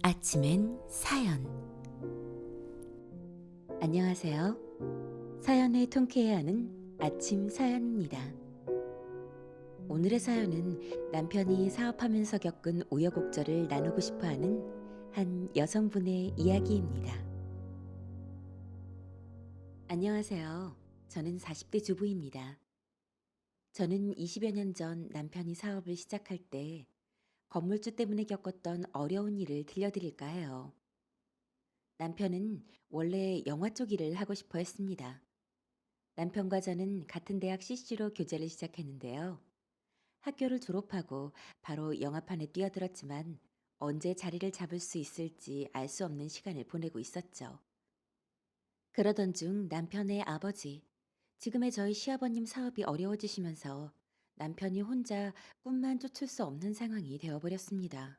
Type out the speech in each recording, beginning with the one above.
아침엔 사연. 안녕하세요. 사연을 통쾌해 하는 아침 사연입니다. 오늘의 사연은 남편이 사업하면서 겪은 우여곡절을 나누고 싶어 하는 한 여성분의 이야기입니다. 안녕하세요. 저는 40대 주부입니다. 저는 20여 년 전 남편이 사업을 시작할 때 건물주 때문에 겪었던 어려운 일을 들려드릴까 해요. 남편은 원래 영화 쪽 일을 하고 싶어 했습니다. 남편과 저는 같은 대학 CC로 교제를 시작했는데요. 학교를 졸업하고 바로 영화판에 뛰어들었지만 언제 자리를 잡을 수 있을지 알 수 없는 시간을 보내고 있었죠. 그러던 중 남편의 아버지, 지금의 저희 시아버님 사업이 어려워지시면서 남편이 혼자 꿈만 쫓을 수 없는 상황이 되어버렸습니다.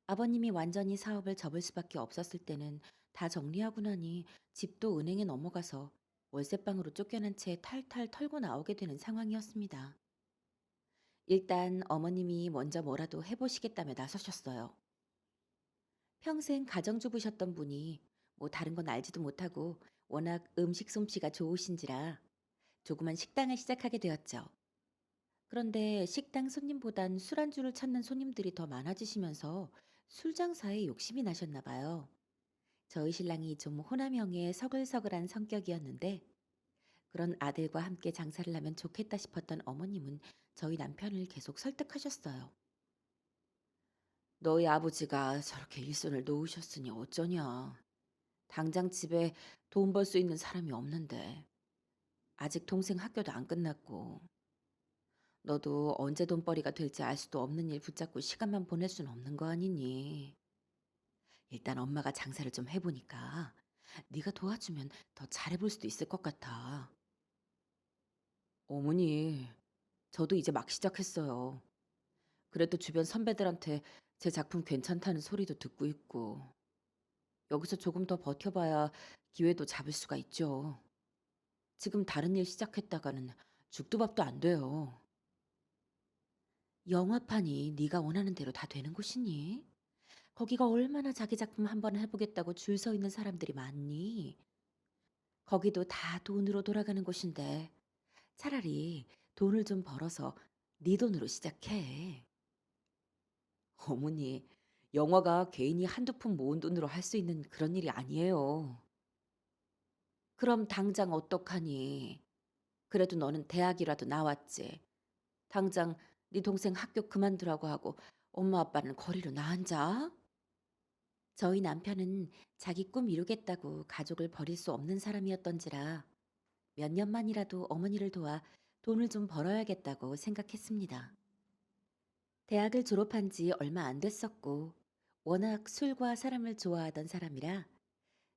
아버님이 완전히 사업을 접을 수밖에 없었을 때는 다 정리하고 나니 집도 은행에 넘어가서 월세방으로 쫓겨난 채 탈탈 털고 나오게 되는 상황이었습니다. 일단 어머님이 먼저 뭐라도 해보시겠다며 나서셨어요. 평생 가정주부셨던 분이 뭐 다른 건 알지도 못하고 워낙 음식 솜씨가 좋으신지라 조그만 식당을 시작하게 되었죠. 그런데 식당 손님보단 술안주를 찾는 손님들이 더 많아지시면서 술 장사에 욕심이 나셨나 봐요. 저희 신랑이 좀 호남형의 서글서글한 성격이었는데 그런 아들과 함께 장사를 하면 좋겠다 싶었던 어머님은 저희 남편을 계속 설득하셨어요. 너희 아버지가 저렇게 일손을 놓으셨으니 어쩌냐. 당장 집에 돈 벌 수 있는 사람이 없는데 아직 동생 학교도 안 끝났고 너도 언제 돈벌이가 될지 알 수도 없는 일 붙잡고 시간만 보낼 순 없는 거 아니니. 일단 엄마가 장사를 좀 해보니까 네가 도와주면 더 잘해볼 수도 있을 것 같아. 어머니, 저도 이제 막 시작했어요. 그래도 주변 선배들한테 제 작품 괜찮다는 소리도 듣고 있고, 여기서 조금 더 버텨봐야 기회도 잡을 수가 있죠. 지금 다른 일 시작했다가는 죽도 밥도 안 돼요. 영화판이 네가 원하는 대로 다 되는 곳이니? 거기가 얼마나 자기 작품 한번 해보겠다고 줄 서 있는 사람들이 많니? 거기도 다 돈으로 돌아가는 곳인데 차라리 돈을 좀 벌어서 네 돈으로 시작해. 어머니, 영화가 개인이 한두 푼 모은 돈으로 할 수 있는 그런 일이 아니에요. 그럼 당장 어떡하니? 그래도 너는 대학이라도 나왔지. 당장 네 동생 학교 그만두라고 하고 엄마 아빠는 거리로 나앉아? 저희 남편은 자기 꿈 이루겠다고 가족을 버릴 수 없는 사람이었던지라 몇 년만이라도 어머니를 도와 돈을 좀 벌어야겠다고 생각했습니다. 대학을 졸업한 지 얼마 안 됐었고 워낙 술과 사람을 좋아하던 사람이라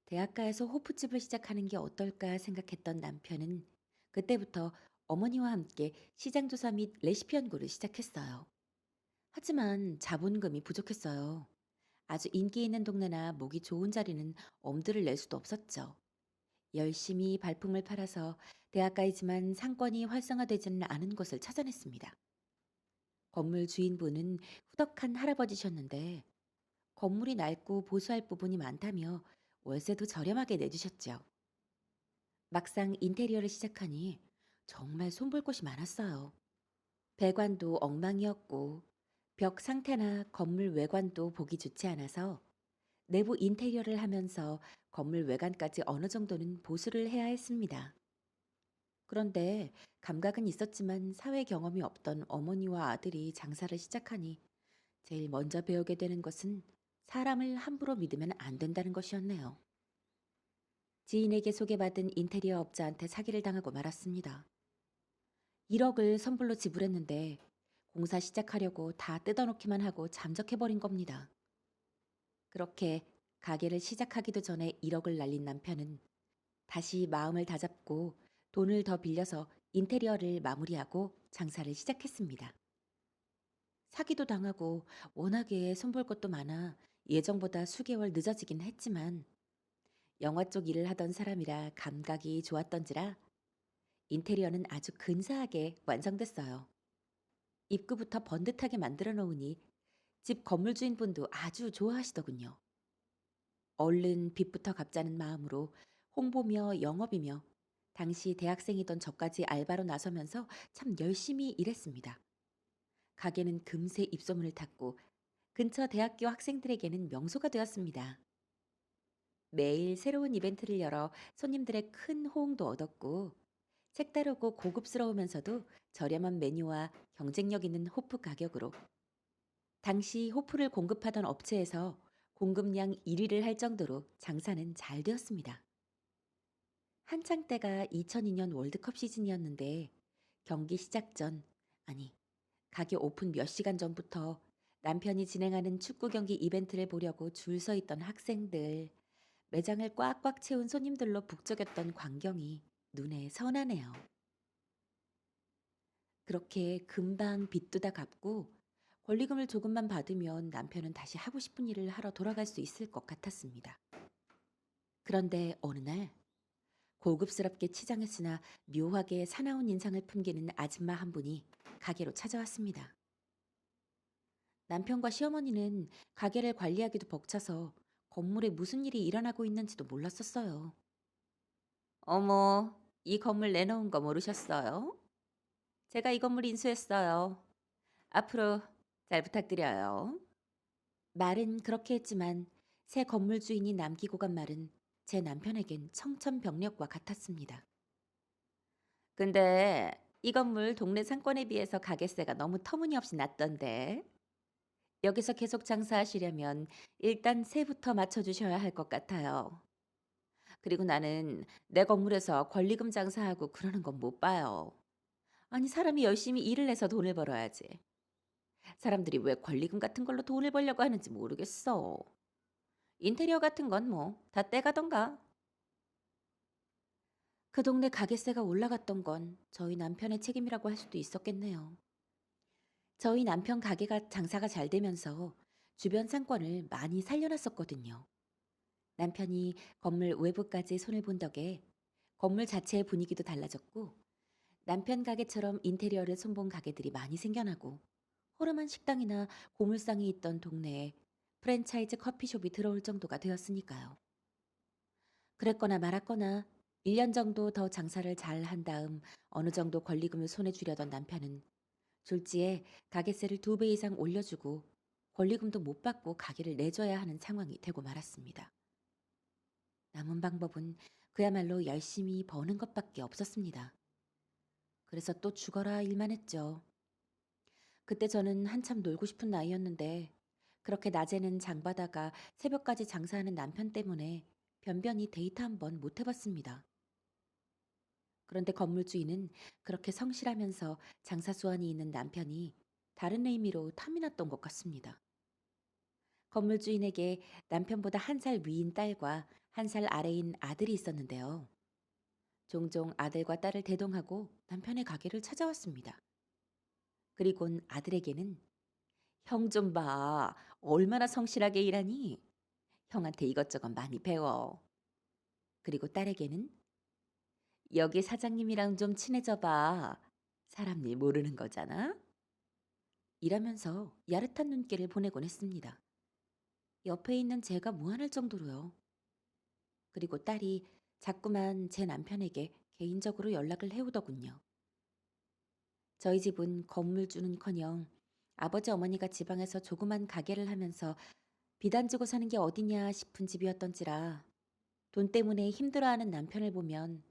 대학가에서 호프집을 시작하는 게 어떨까 생각했던 남편은 그때부터 어머니와 함께 시장조사 및 레시피 연구를 시작했어요. 하지만 자본금이 부족했어요. 아주 인기 있는 동네나 목이 좋은 자리는 엄두를 낼 수도 없었죠. 열심히 발품을 팔아서 대학가이지만 상권이 활성화되지는 않은 곳을 찾아냈습니다. 건물 주인분은 후덕한 할아버지셨는데 건물이 낡고 보수할 부분이 많다며 월세도 저렴하게 내주셨죠. 막상 인테리어를 시작하니 정말 손볼 곳이 많았어요. 배관도 엉망이었고 벽 상태나 건물 외관도 보기 좋지 않아서 내부 인테리어를 하면서 건물 외관까지 어느 정도는 보수를 해야 했습니다. 그런데 감각은 있었지만 사회 경험이 없던 어머니와 아들이 장사를 시작하니 제일 먼저 배우게 되는 것은 사람을 함부로 믿으면 안 된다는 것이었네요. 지인에게 소개받은 인테리어 업자한테 사기를 당하고 말았습니다. 1억을 선불로 지불했는데 공사 시작하려고 다 뜯어놓기만 하고 잠적해버린 겁니다. 그렇게 가게를 시작하기도 전에 1억을 날린 남편은 다시 마음을 다잡고 돈을 더 빌려서 인테리어를 마무리하고 장사를 시작했습니다. 사기도 당하고 워낙에 손볼 것도 많아 예정보다 수개월 늦어지긴 했지만 영화 쪽 일을 하던 사람이라 감각이 좋았던지라 인테리어는 아주 근사하게 완성됐어요. 입구부터 번듯하게 만들어 놓으니 집 건물 주인분도 아주 좋아하시더군요. 얼른 빚부터 갚자는 마음으로 홍보며 영업이며 당시 대학생이던 저까지 알바로 나서면서 참 열심히 일했습니다. 가게는 금세 입소문을 탔고 근처 대학교 학생들에게는 명소가 되었습니다. 매일 새로운 이벤트를 열어 손님들의 큰 호응도 얻었고 색다르고 고급스러우면서도 저렴한 메뉴와 경쟁력 있는 호프 가격으로 당시 호프를 공급하던 업체에서 공급량 1위를 할 정도로 장사는 잘 되었습니다. 한창 때가 2002년 월드컵 시즌이었는데 경기 시작 전, 아니, 가게 오픈 몇 시간 전부터 남편이 진행하는 축구 경기 이벤트를 보려고 줄 서 있던 학생들, 매장을 꽉꽉 채운 손님들로 북적였던 광경이 눈에 선하네요. 그렇게 금방 빚도 다 갚고 권리금을 조금만 받으면 남편은 다시 하고 싶은 일을 하러 돌아갈 수 있을 것 같았습니다. 그런데 어느 날 고급스럽게 치장했으나 묘하게 사나운 인상을 풍기는 아줌마 한 분이 가게로 찾아왔습니다. 남편과 시어머니는 가게를 관리하기도 벅차서 건물에 무슨 일이 일어나고 있는지도 몰랐었어요. 어머, 이 건물 내놓은 거 모르셨어요? 제가 이 건물 인수했어요. 앞으로 잘 부탁드려요. 말은 그렇게 했지만 새 건물 주인이 남기고 간 말은 제 남편에겐 청천벽력과 같았습니다. 근데 이 건물 동네 상권에 비해서 가게세가 너무 터무니없이 낮던데 여기서 계속 장사하시려면 일단 세부터 맞춰주셔야 할 것 같아요. 그리고 나는 내 건물에서 권리금 장사하고 그러는 건 못 봐요. 아니, 사람이 열심히 일을 해서 돈을 벌어야지. 사람들이 왜 권리금 같은 걸로 돈을 벌려고 하는지 모르겠어. 인테리어 같은 건 뭐 다 떼가던가. 그 동네 가게세가 올라갔던 건 저희 남편의 책임이라고 할 수도 있었겠네요. 저희 남편 가게가 장사가 잘 되면서 주변 상권을 많이 살려놨었거든요. 남편이 건물 외부까지 손을 본 덕에 건물 자체의 분위기도 달라졌고 남편 가게처럼 인테리어를 손본 가게들이 많이 생겨나고 허름한 식당이나 고물상이 있던 동네에 프랜차이즈 커피숍이 들어올 정도가 되었으니까요. 그랬거나 말았거나 1년 정도 더 장사를 잘 한 다음 어느 정도 권리금을 손에 쥐려던 남편은 졸지에 가게세를 2배 이상 올려주고 권리금도 못 받고 가게를 내줘야 하는 상황이 되고 말았습니다. 남은 방법은 그야말로 열심히 버는 것밖에 없었습니다. 그래서 또 죽어라 일만 했죠. 그때 저는 한참 놀고 싶은 나이였는데 그렇게 낮에는 장바다가 새벽까지 장사하는 남편 때문에 변변히 데이트 한번 못 해봤습니다. 그런데 건물주인은 그렇게 성실하면서 장사 수완이 있는 남편이 다른 의미로 탐이 났던 것 같습니다. 건물주인에게 남편보다 1살 위인 딸과 1살 아래인 아들이 있었는데요. 종종 아들과 딸을 대동하고 남편의 가게를 찾아왔습니다. 그리곤 아들에게는 형 좀 봐. 얼마나 성실하게 일하니? 형한테 이것저것 많이 배워. 그리고 딸에게는 여기 사장님이랑 좀 친해져 봐. 사람 일 모르는 거잖아. 이라면서 야릇한 눈길을 보내곤 했습니다. 옆에 있는 제가 무안할 정도로요. 그리고 딸이 자꾸만 제 남편에게 개인적으로 연락을 해오더군요. 저희 집은 건물주는커녕 아버지 어머니가 지방에서 조그만 가게를 하면서 빚 안 지고 사는 게 어디냐 싶은 집이었던지라 돈 때문에 힘들어하는 남편을 보면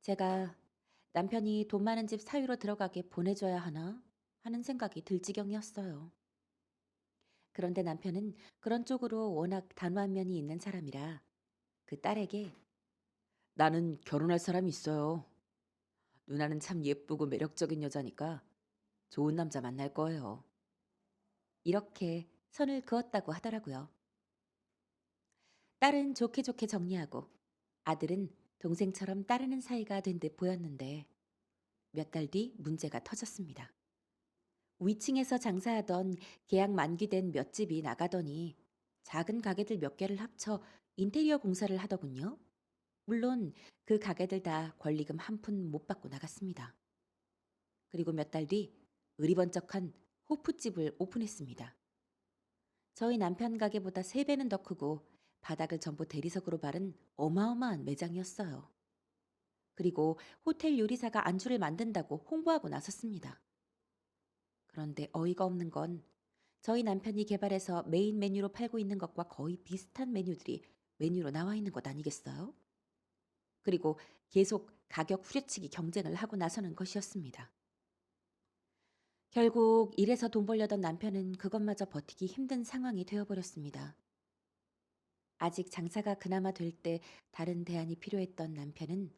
제가 남편이 돈 많은 집 사위로 들어가게 보내줘야 하나 하는 생각이 들 지경이었어요. 그런데 남편은 그런 쪽으로 워낙 단호한 면이 있는 사람이라 그 딸에게 나는 결혼할 사람이 있어요. 누나는 참 예쁘고 매력적인 여자니까 좋은 남자 만날 거예요. 이렇게 선을 그었다고 하더라고요. 딸은 좋게 좋게 정리하고 아들은 동생처럼 따르는 사이가 된 듯 보였는데 몇 달 뒤 문제가 터졌습니다. 위층에서 장사하던 계약 만기된 몇 집이 나가더니 작은 가게들 몇 개를 합쳐 인테리어 공사를 하더군요. 물론 그 가게들 다 권리금 한 푼 못 받고 나갔습니다. 그리고 몇 달 뒤 의리번쩍한 호프집을 오픈했습니다. 저희 남편 가게보다 3배는 더 크고 바닥을 전부 대리석으로 바른 어마어마한 매장이었어요. 그리고 호텔 요리사가 안주를 만든다고 홍보하고 나섰습니다. 그런데 어이가 없는 건 저희 남편이 개발해서 메인 메뉴로 팔고 있는 것과 거의 비슷한 메뉴들이 메뉴로 나와 있는 것 아니겠어요? 그리고 계속 가격 후려치기 경쟁을 하고 나서는 것이었습니다. 결국 일해서 돈 벌려던 남편은 그것마저 버티기 힘든 상황이 되어버렸습니다. 아직 장사가 그나마 될 때 다른 대안이 필요했던 남편은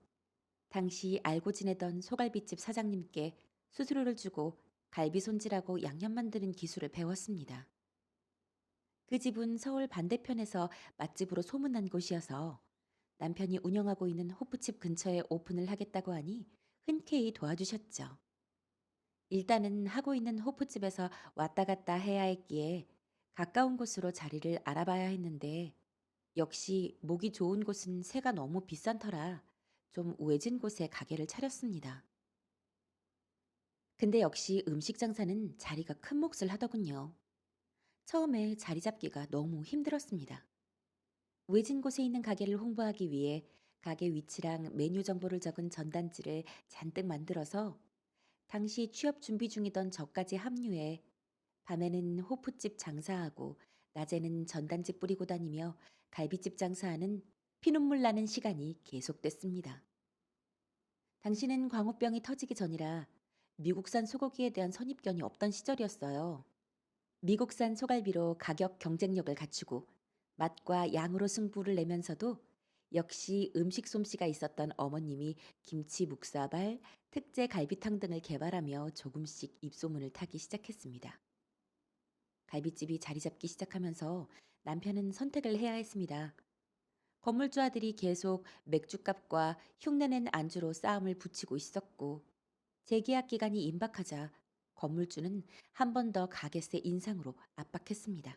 당시 알고 지내던 소갈비집 사장님께 수수료를 주고 갈비 손질하고 양념 만드는 기술을 배웠습니다. 그 집은 서울 반대편에서 맛집으로 소문난 곳이어서 남편이 운영하고 있는 호프집 근처에 오픈을 하겠다고 하니 흔쾌히 도와주셨죠. 일단은 하고 있는 호프집에서 왔다 갔다 해야 했기에 가까운 곳으로 자리를 알아봐야 했는데 역시 목이 좋은 곳은 새가 너무 비싼 터라 좀 우회진 곳에 가게를 차렸습니다. 근데 역시 음식 장사는 자리가 큰 몫을 하더군요. 처음에 자리 잡기가 너무 힘들었습니다. 외진 곳에 있는 가게를 홍보하기 위해 가게 위치랑 메뉴 정보를 적은 전단지를 잔뜩 만들어서 당시 취업 준비 중이던 저까지 합류해 밤에는 호프집 장사하고 낮에는 전단지 뿌리고 다니며 갈비집 장사하는 피눈물 나는 시간이 계속됐습니다. 당시는 광우병이 터지기 전이라 미국산 소고기에 대한 선입견이 없던 시절이었어요. 미국산 소갈비로 가격 경쟁력을 갖추고 맛과 양으로 승부를 내면서도 역시 음식 솜씨가 있었던 어머님이 김치 묵사발, 특제 갈비탕 등을 개발하며 조금씩 입소문을 타기 시작했습니다. 갈비집이 자리 잡기 시작하면서 남편은 선택을 해야 했습니다. 건물주 아들이 계속 맥주값과 흉내낸 안주로 싸움을 붙이고 있었고 재계약 기간이 임박하자 건물주는 한 번 더 가게세 인상으로 압박했습니다.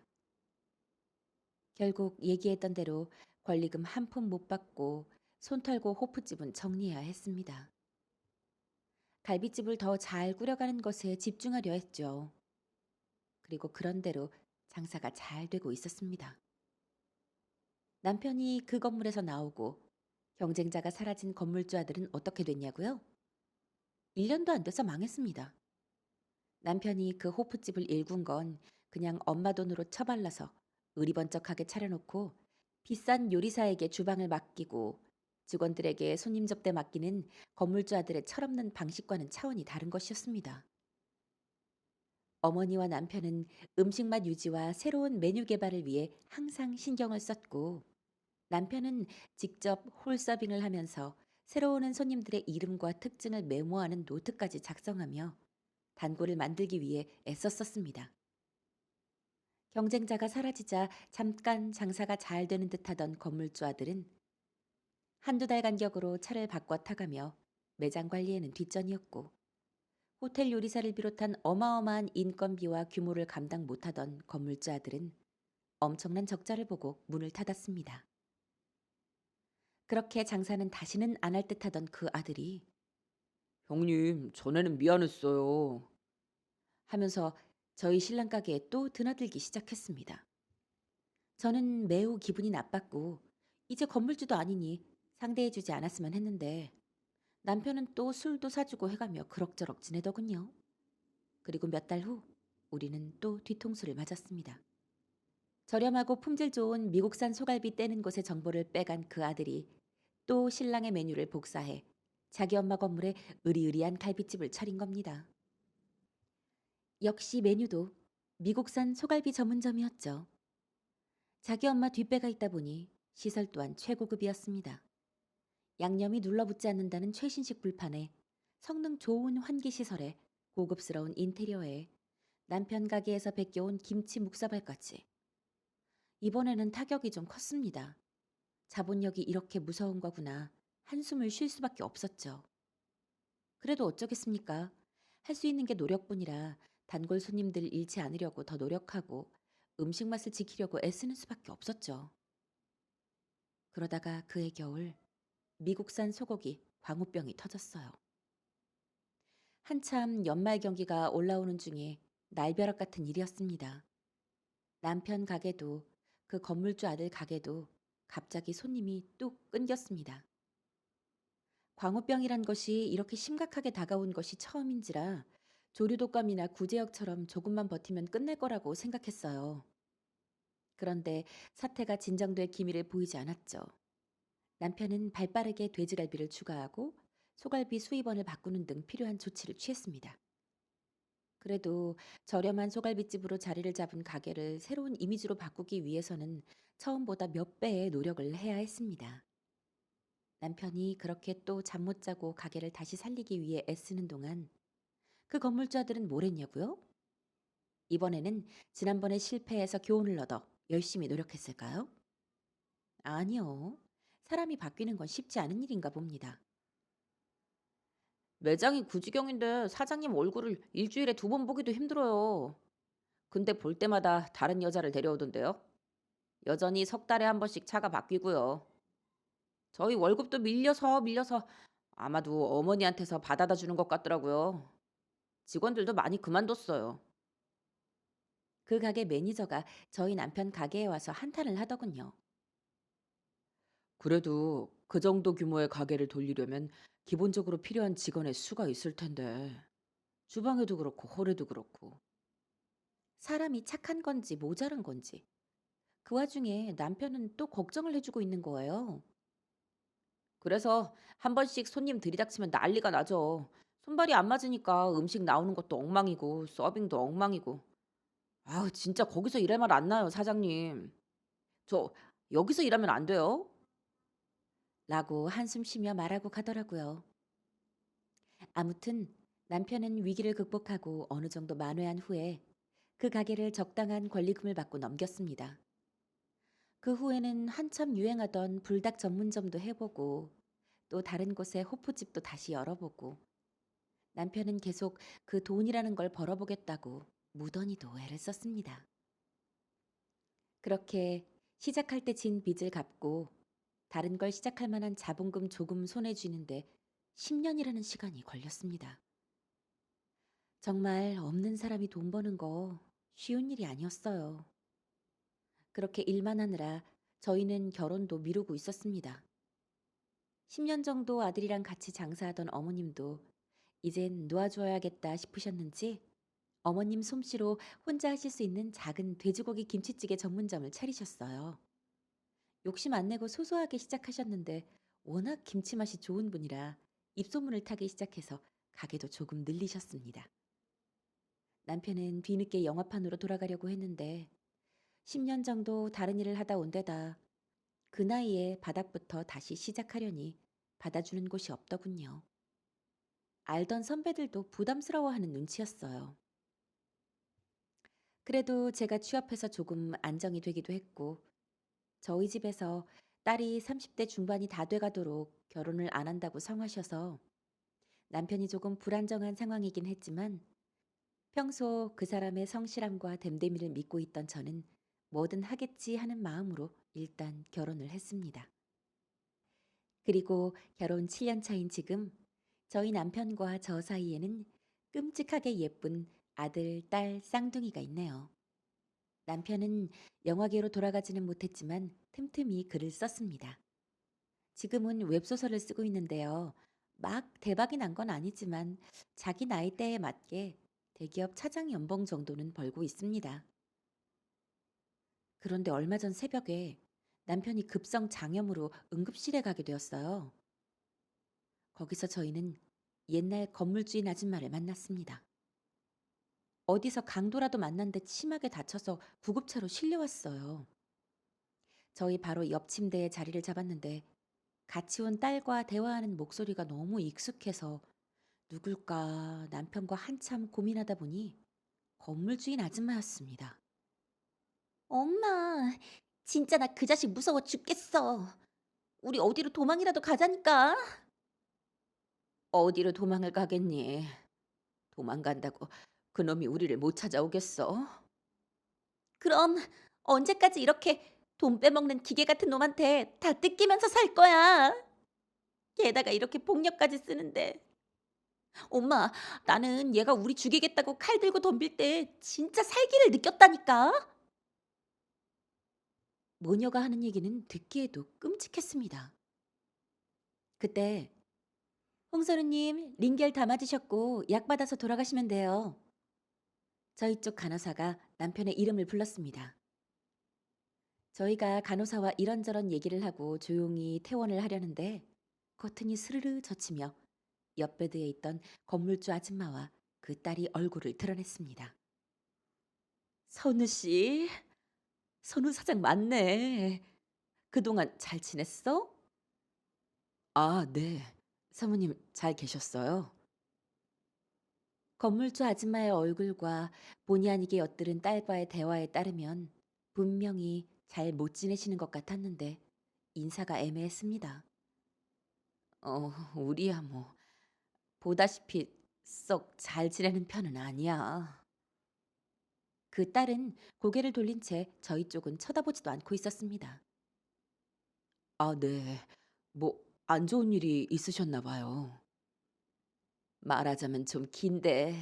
결국 얘기했던 대로 권리금 한 푼 못 받고 손 털고 호프집은 정리해야 했습니다. 갈비집을 더 잘 꾸려가는 것에 집중하려 했죠. 그리고 그런대로 장사가 잘 되고 있었습니다. 남편이 그 건물에서 나오고 경쟁자가 사라진 건물주 아들은 어떻게 됐냐고요? 1년도 안 돼서 망했습니다. 남편이 그 호프집을 일군 건 그냥 엄마 돈으로 처발라서 의리번쩍하게 차려놓고 비싼 요리사에게 주방을 맡기고 직원들에게 손님 접대 맡기는 건물주 아들의 철없는 방식과는 차원이 다른 것이었습니다. 어머니와 남편은 음식 맛 유지와 새로운 메뉴 개발을 위해 항상 신경을 썼고 남편은 직접 홀 서빙을 하면서 새로 오는 손님들의 이름과 특징을 메모하는 노트까지 작성하며 단골을 만들기 위해 애썼었습니다. 경쟁자가 사라지자 잠깐 장사가 잘 되는 듯하던 건물주 아들은 한두 달 간격으로 차를 바꿔 타가며 매장 관리에는 뒷전이었고 호텔 요리사를 비롯한 어마어마한 인건비와 규모를 감당 못하던 건물주 아들은 엄청난 적자를 보고 문을 닫았습니다. 그렇게 장사는 다시는 안 할 듯하던 그 아들이 "형님, 전에는 미안했어요." 하면서 저희 신랑 가게에 또 드나들기 시작했습니다. 저는 매우 기분이 나빴고 이제 건물주도 아니니 상대해 주지 않았으면 했는데 남편은 또 술도 사주고 해가며 그럭저럭 지내더군요. 그리고 몇 달 후 우리는 또 뒤통수를 맞았습니다. 저렴하고 품질 좋은 미국산 소갈비 떼는 곳의 정보를 빼간 그 아들이 또 신랑의 메뉴를 복사해 자기 엄마 건물에 으리으리한 갈비집을 차린 겁니다. 역시 메뉴도 미국산 소갈비 전문점이었죠. 자기 엄마 뒷배가 있다 보니 시설 또한 최고급이었습니다. 양념이 눌러붙지 않는다는 최신식 불판에 성능 좋은 환기 시설에 고급스러운 인테리어에 남편 가게에서 베껴온 김치 묵사발까지. 이번에는 타격이 좀 컸습니다. 자본력이 이렇게 무서운 거구나. 한숨을 쉴 수밖에 없었죠. 그래도 어쩌겠습니까? 할 수 있는 게 노력뿐이라 단골 손님들 잃지 않으려고 더 노력하고 음식 맛을 지키려고 애쓰는 수밖에 없었죠. 그러다가 그해 겨울 미국산 소고기 광우병이 터졌어요. 한참 연말 경기가 올라오는 중에 날벼락 같은 일이었습니다. 남편 가게도 그 건물주 아들 가게도 갑자기 손님이 뚝 끊겼습니다. 광우병이란 것이 이렇게 심각하게 다가온 것이 처음인지라 조류독감이나 구제역처럼 조금만 버티면 끝날 거라고 생각했어요. 그런데 사태가 진정될 기미를 보이지 않았죠. 남편은 발빠르게 돼지갈비를 추가하고 소갈비 수입원을 바꾸는 등 필요한 조치를 취했습니다. 그래도 저렴한 소갈비집으로 자리를 잡은 가게를 새로운 이미지로 바꾸기 위해서는 처음보다 몇 배의 노력을 해야 했습니다. 남편이 그렇게 또 잠 못 자고 가게를 다시 살리기 위해 애쓰는 동안 그 건물주들은 뭘 했냐고요? 이번에는 지난번에 실패해서 교훈을 얻어 열심히 노력했을까요? 아니요. 사람이 바뀌는 건 쉽지 않은 일인가 봅니다. 매장이 구지경인데 사장님 얼굴을 일주일에 2번 보기도 힘들어요. 근데 볼 때마다 다른 여자를 데려오던데요. 여전히 석 달에 한 번씩 차가 바뀌고요. 저희 월급도 밀려서 아마도 어머니한테서 받아다 주는 것 같더라고요. 직원들도 많이 그만뒀어요. 그 가게 매니저가 저희 남편 가게에 와서 한탄을 하더군요. 그래도 그 정도 규모의 가게를 돌리려면 기본적으로 필요한 직원의 수가 있을 텐데. 주방에도 그렇고 홀에도 그렇고. 사람이 착한 건지 모자란 건지. 그 와중에 남편은 또 걱정을 해주고 있는 거예요. 그래서 한 번씩 손님 들이닥치면 난리가 나죠. 손발이 안 맞으니까 음식 나오는 것도 엉망이고 서빙도 엉망이고. 아우 진짜 거기서 일할 말 안 나요, 사장님. 저 여기서 일하면 안 돼요? 라고 한숨 쉬며 말하고 가더라고요. 아무튼 남편은 위기를 극복하고 어느 정도 만회한 후에 그 가게를 적당한 권리금을 받고 넘겼습니다. 그 후에는 한참 유행하던 불닭 전문점도 해보고 또 다른 곳에 호프집도 다시 열어보고 남편은 계속 그 돈이라는 걸 벌어보겠다고 무던히도 애를 썼습니다. 그렇게 시작할 때 진 빚을 갚고 다른 걸 시작할 만한 자본금 조금 손에 쥐는데 10년이라는 시간이 걸렸습니다. 정말 없는 사람이 돈 버는 거 쉬운 일이 아니었어요. 그렇게 일만 하느라 저희는 결혼도 미루고 있었습니다. 10년 정도 아들이랑 같이 장사하던 어머님도 이젠 놓아줘야겠다 싶으셨는지 어머님 솜씨로 혼자 하실 수 있는 작은 돼지고기 김치찌개 전문점을 차리셨어요. 욕심 안 내고 소소하게 시작하셨는데 워낙 김치 맛이 좋은 분이라 입소문을 타기 시작해서 가게도 조금 늘리셨습니다. 남편은 뒤늦게 영업한으로 돌아가려고 했는데 10년 정도 다른 일을 하다 온 데다 그 나이에 바닥부터 다시 시작하려니 받아주는 곳이 없더군요. 알던 선배들도 부담스러워하는 눈치였어요. 그래도 제가 취업해서 조금 안정이 되기도 했고 저희 집에서 딸이 30대 중반이 다 돼가도록 결혼을 안 한다고 성하셔서 남편이 조금 불안정한 상황이긴 했지만 평소 그 사람의 성실함과 됨됨이를 믿고 있던 저는 뭐든 하겠지 하는 마음으로 일단 결혼을 했습니다. 그리고 결혼 7년 차인 지금 저희 남편과 저 사이에는 끔찍하게 예쁜 아들, 딸 쌍둥이가 있네요. 남편은 영화계로 돌아가지는 못했지만 틈틈이 글을 썼습니다. 지금은 웹소설을 쓰고 있는데요. 막 대박이 난 건 아니지만 자기 나이대에 맞게 대기업 차장 연봉 정도는 벌고 있습니다. 그런데 얼마 전 새벽에 남편이 급성 장염으로 응급실에 가게 되었어요. 거기서 저희는 옛날 건물주인 아줌마를 만났습니다. 어디서 강도라도 만난 듯 심하게 다쳐서 구급차로 실려왔어요. 저희 바로 옆 침대에 자리를 잡았는데 같이 온 딸과 대화하는 목소리가 너무 익숙해서 누굴까 남편과 한참 고민하다 보니 건물주인 아줌마였습니다. 엄마, 진짜 나 그 자식 무서워 죽겠어. 우리 어디로 도망이라도 가자니까. 어디로 도망을 가겠니? 도망간다고 그놈이 우리를 못 찾아오겠어? 그럼 언제까지 이렇게 돈 빼먹는 기계 같은 놈한테 다 뜯기면서 살 거야? 게다가 이렇게 폭력까지 쓰는데. 엄마, 나는 얘가 우리 죽이겠다고 칼 들고 덤빌 때 진짜 살기를 느꼈다니까? 모녀가 하는 얘기는 듣기에도 끔찍했습니다. 그때 홍선우님 링겔 다 맞으셨고 약 받아서 돌아가시면 돼요. 저희 쪽 간호사가 남편의 이름을 불렀습니다. 저희가 간호사와 이런저런 얘기를 하고 조용히 퇴원을 하려는데 커튼이 스르르 젖히며 옆 베드에 있던 건물주 아줌마와 그 딸이 얼굴을 드러냈습니다. 선우 씨, 선우 사장 맞네. 그동안 잘 지냈어? 아, 네. 사모님 잘 계셨어요? 건물주 아줌마의 얼굴과 본의 아니게 엿들은 딸과의 대화에 따르면 분명히 잘 못 지내시는 것 같았는데 인사가 애매했습니다. 우리야 뭐 보다시피 썩 잘 지내는 편은 아니야. 그 딸은 고개를 돌린 채 저희 쪽은 쳐다보지도 않고 있었습니다. 아, 네. 뭐 안 좋은 일이 있으셨나 봐요. 말하자면 좀 긴데.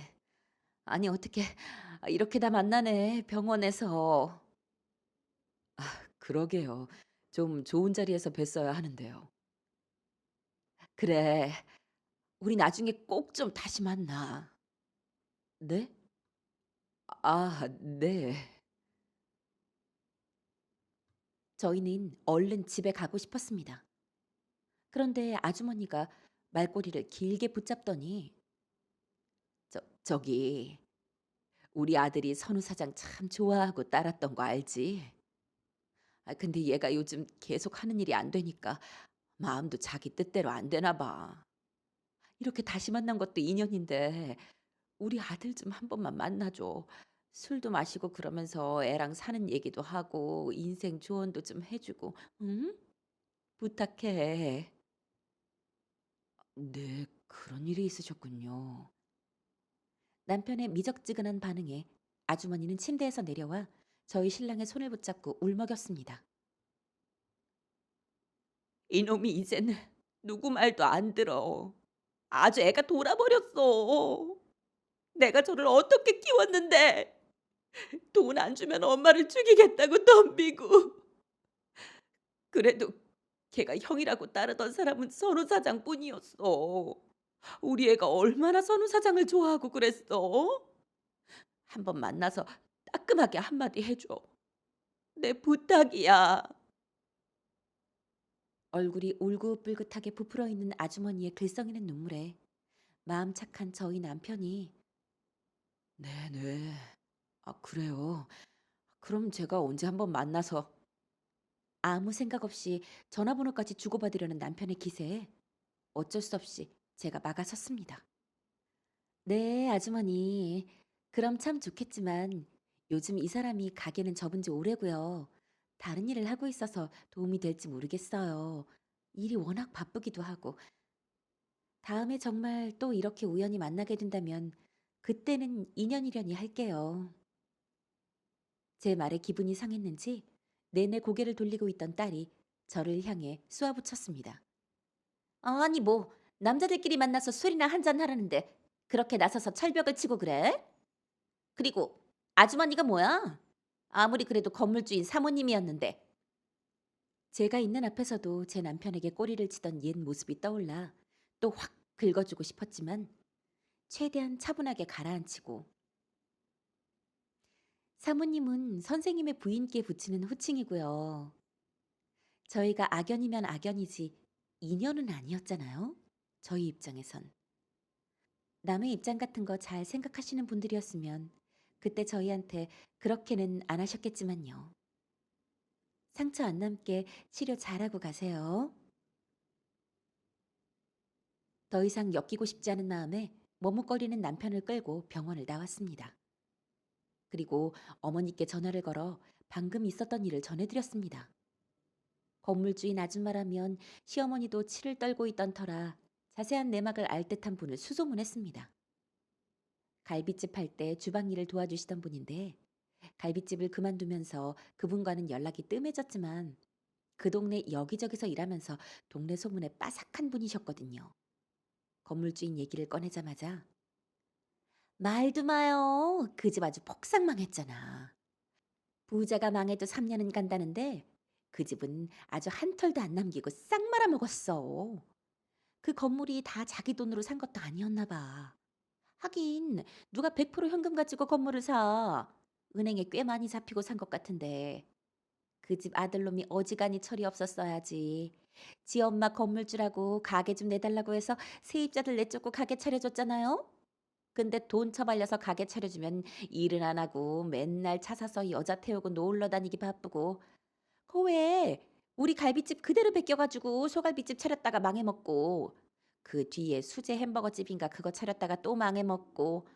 아니 어떻게 이렇게 다 만나네 병원에서. 그러게요. 좀 좋은 자리에서 뵀어야 하는데요. 그래. 우리 나중에 꼭 좀 다시 만나. 네? 아, 네. 저희는 얼른 집에 가고 싶었습니다. 그런데 아주머니가 말꼬리를 길게 붙잡더니 저기 우리 아들이 선우 사장 참 좋아하고 따랐던 거 알지? 근데 얘가 요즘 계속 하는 일이 안 되니까 마음도 자기 뜻대로 안 되나 봐. 이렇게 다시 만난 것도 인연인데 우리 아들 좀 한 번만 만나 줘. 술도 마시고 그러면서 애랑 사는 얘기도 하고 인생 조언도 좀 해 주고 응? 부탁해. 네. 그런 일이 있으셨군요. 남편의 미적지근한 반응에 아주머니는 침대에서 내려와 저희 신랑의 손을 붙잡고 울먹였습니다. 이놈이 이제는 누구 말도 안 들어. 아주 애가 돌아버렸어. 내가 저를 어떻게 키웠는데 돈 안 주면 엄마를 죽이겠다고 덤비고. 그래도 걔가 형이라고 따르던 사람은 선우 사장뿐이었어. 우리 애가 얼마나 선우 사장을 좋아하고 그랬어? 한 번 만나서 따끔하게 한마디 해 줘. 내 부탁이야. 얼굴이 울긋불긋하게 부풀어 있는 아주머니의 글썽이는 눈물에 마음 착한 저희 남편이 "네네. 아 그래요. 그럼 제가 언제 한번 만나서." 아무 생각 없이 전화번호까지 주고받으려는 남편의 기세에 어쩔 수 없이 제가 막아섰습니다. "네, 아주머니. 그럼 참 좋겠지만 요즘 이 사람이 가게는 접은 지 오래고요. 다른 일을 하고 있어서 도움이 될지 모르겠어요. 일이 워낙 바쁘기도 하고. 다음에 정말 또 이렇게 우연히 만나게 된다면 그때는 인연이려니 할게요." 제 말에 기분이 상했는지 내내 고개를 돌리고 있던 딸이 저를 향해 쏘아붙였습니다. 아니 뭐 남자들끼리 만나서 술이나 한잔 하라는데 그렇게 나서서 철벽을 치고 그래? 그리고 아주머니가 뭐야? 아무리 그래도 건물주인 사모님이었는데. 제가 있는 앞에서도 제 남편에게 꼬리를 치던 옛 모습이 떠올라 또 확 긁어주고 싶었지만 최대한 차분하게 가라앉히고 사모님은 선생님의 부인께 붙이는 호칭이고요. 저희가 악연이면 악연이지 인연은 아니었잖아요. 저희 입장에선. 남의 입장 같은 거 잘 생각하시는 분들이었으면 그때 저희한테 그렇게는 안 하셨겠지만요. 상처 안 남게 치료 잘하고 가세요. 더 이상 엮이고 싶지 않은 마음에 머뭇거리는 남편을 끌고 병원을 나왔습니다. 그리고 어머니께 전화를 걸어 방금 있었던 일을 전해드렸습니다. 건물주인 아줌마라면 시어머니도 치를 떨고 있던 터라 자세한 내막을 알 듯한 분을 수소문했습니다. 갈비집 할 때 주방 일을 도와주시던 분인데 갈비집을 그만두면서 그분과는 연락이 뜸해졌지만 그 동네 여기저기서 일하면서 동네 소문에 빠삭한 분이셨거든요. 건물주인 얘기를 꺼내자마자 말도 마요. 그 집 아주 폭삭 망했잖아. 부자가 망해도 3년은 간다는데 그 집은 아주 한 털도 안 남기고 싹 말아먹었어. 그 건물이 다 자기 돈으로 산 것도 아니었나 봐. 하긴 누가 100% 현금 가지고 건물을 사. 은행에 꽤 많이 잡히고 산 것 같은데. 그 집 아들놈이 어지간히 철이 없었어야지. 지 엄마 건물주라고 가게 좀 내달라고 해서 세입자들 내쫓고 가게 차려줬잖아요. 근데 돈 처발려서 가게 차려주면 일은 안 하고 맨날 차 사서 여자 태우고 놀러 다니기 바쁘고. 그 외에 우리 갈비집 그대로 베껴가지고 소갈비집 차렸다가 망해먹고, 그 뒤에 수제 햄버거 집인가 그거 차렸다가 또 망해먹고,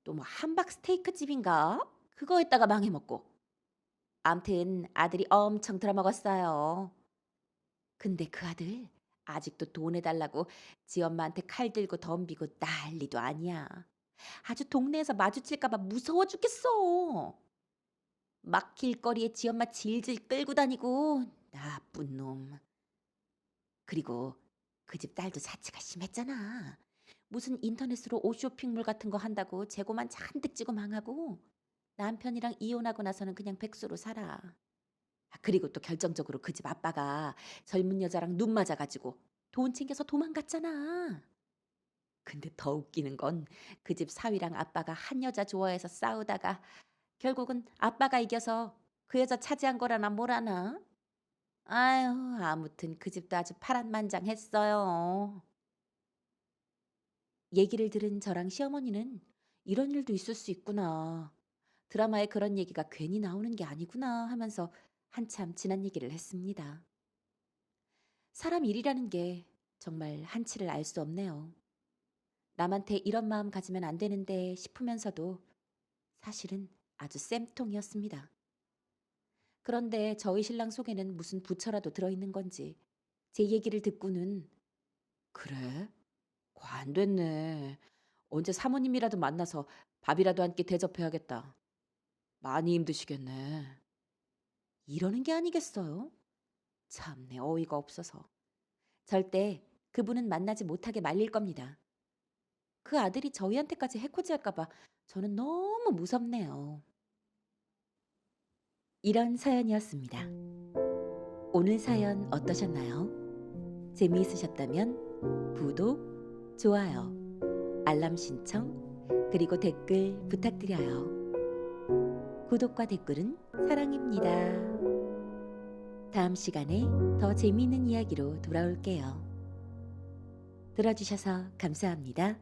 또 뭐 함박 스테이크 집인가 그거 했다가 망해먹고. 암튼 아들이 엄청 들어먹었어요. 근데 그 아들 아직도 돈 해달라고 지 엄마한테 칼 들고 덤비고 난리도 아니야. 아주 동네에서 마주칠까 봐 무서워 죽겠어. 막 길거리에 지 엄마 질질 끌고 다니고 나쁜 놈. 그리고 그 집 딸도 자취가 심했잖아. 무슨 인터넷으로 옷 쇼핑몰 같은 거 한다고 재고만 잔뜩 찌고 망하고, 남편이랑 이혼하고 나서는 그냥 백수로 살아. 그리고 또 결정적으로 그 집 아빠가 젊은 여자랑 눈 맞아 가지고 돈 챙겨서 도망갔잖아. 근데 더 웃기는 건 그 집 사위랑 아빠가 한 여자 좋아해서 싸우다가 결국은 아빠가 이겨서 그 여자 차지한 거라나 뭐라나. 아유, 아무튼 그 집도 아주 파란만장했어요. 얘기를 들은 저랑 시어머니는 '이런 일도 있을 수 있구나. 드라마에 그런 얘기가 괜히 나오는 게 아니구나.' 하면서 한참 지난 얘기를 했습니다. 사람 일이라는 게 정말 한치를 알 수 없네요. 남한테 이런 마음 가지면 안 되는데 싶으면서도 사실은 아주 쌤통이었습니다. 그런데 저희 신랑 속에는 무슨 부처라도 들어있는 건지 제 얘기를 듣고는 "그래? 고 안 됐네. 언제 사모님이라도 만나서 밥이라도 한 끼 대접해야겠다. 많이 힘드시겠네." 이러는 게 아니겠어요? 참내 어이가 없어서. 절대 그분은 만나지 못하게 말릴 겁니다. 그 아들이 저희한테까지 해코지할까 봐 저는 너무 무섭네요. 이런 사연이었습니다. 오늘 사연 어떠셨나요? 재미있으셨다면 구독, 좋아요, 알람 신청, 그리고 댓글 부탁드려요. 구독과 댓글은 사랑입니다. 다음 시간에 더 재미있는 이야기로 돌아올게요. 들어주셔서 감사합니다.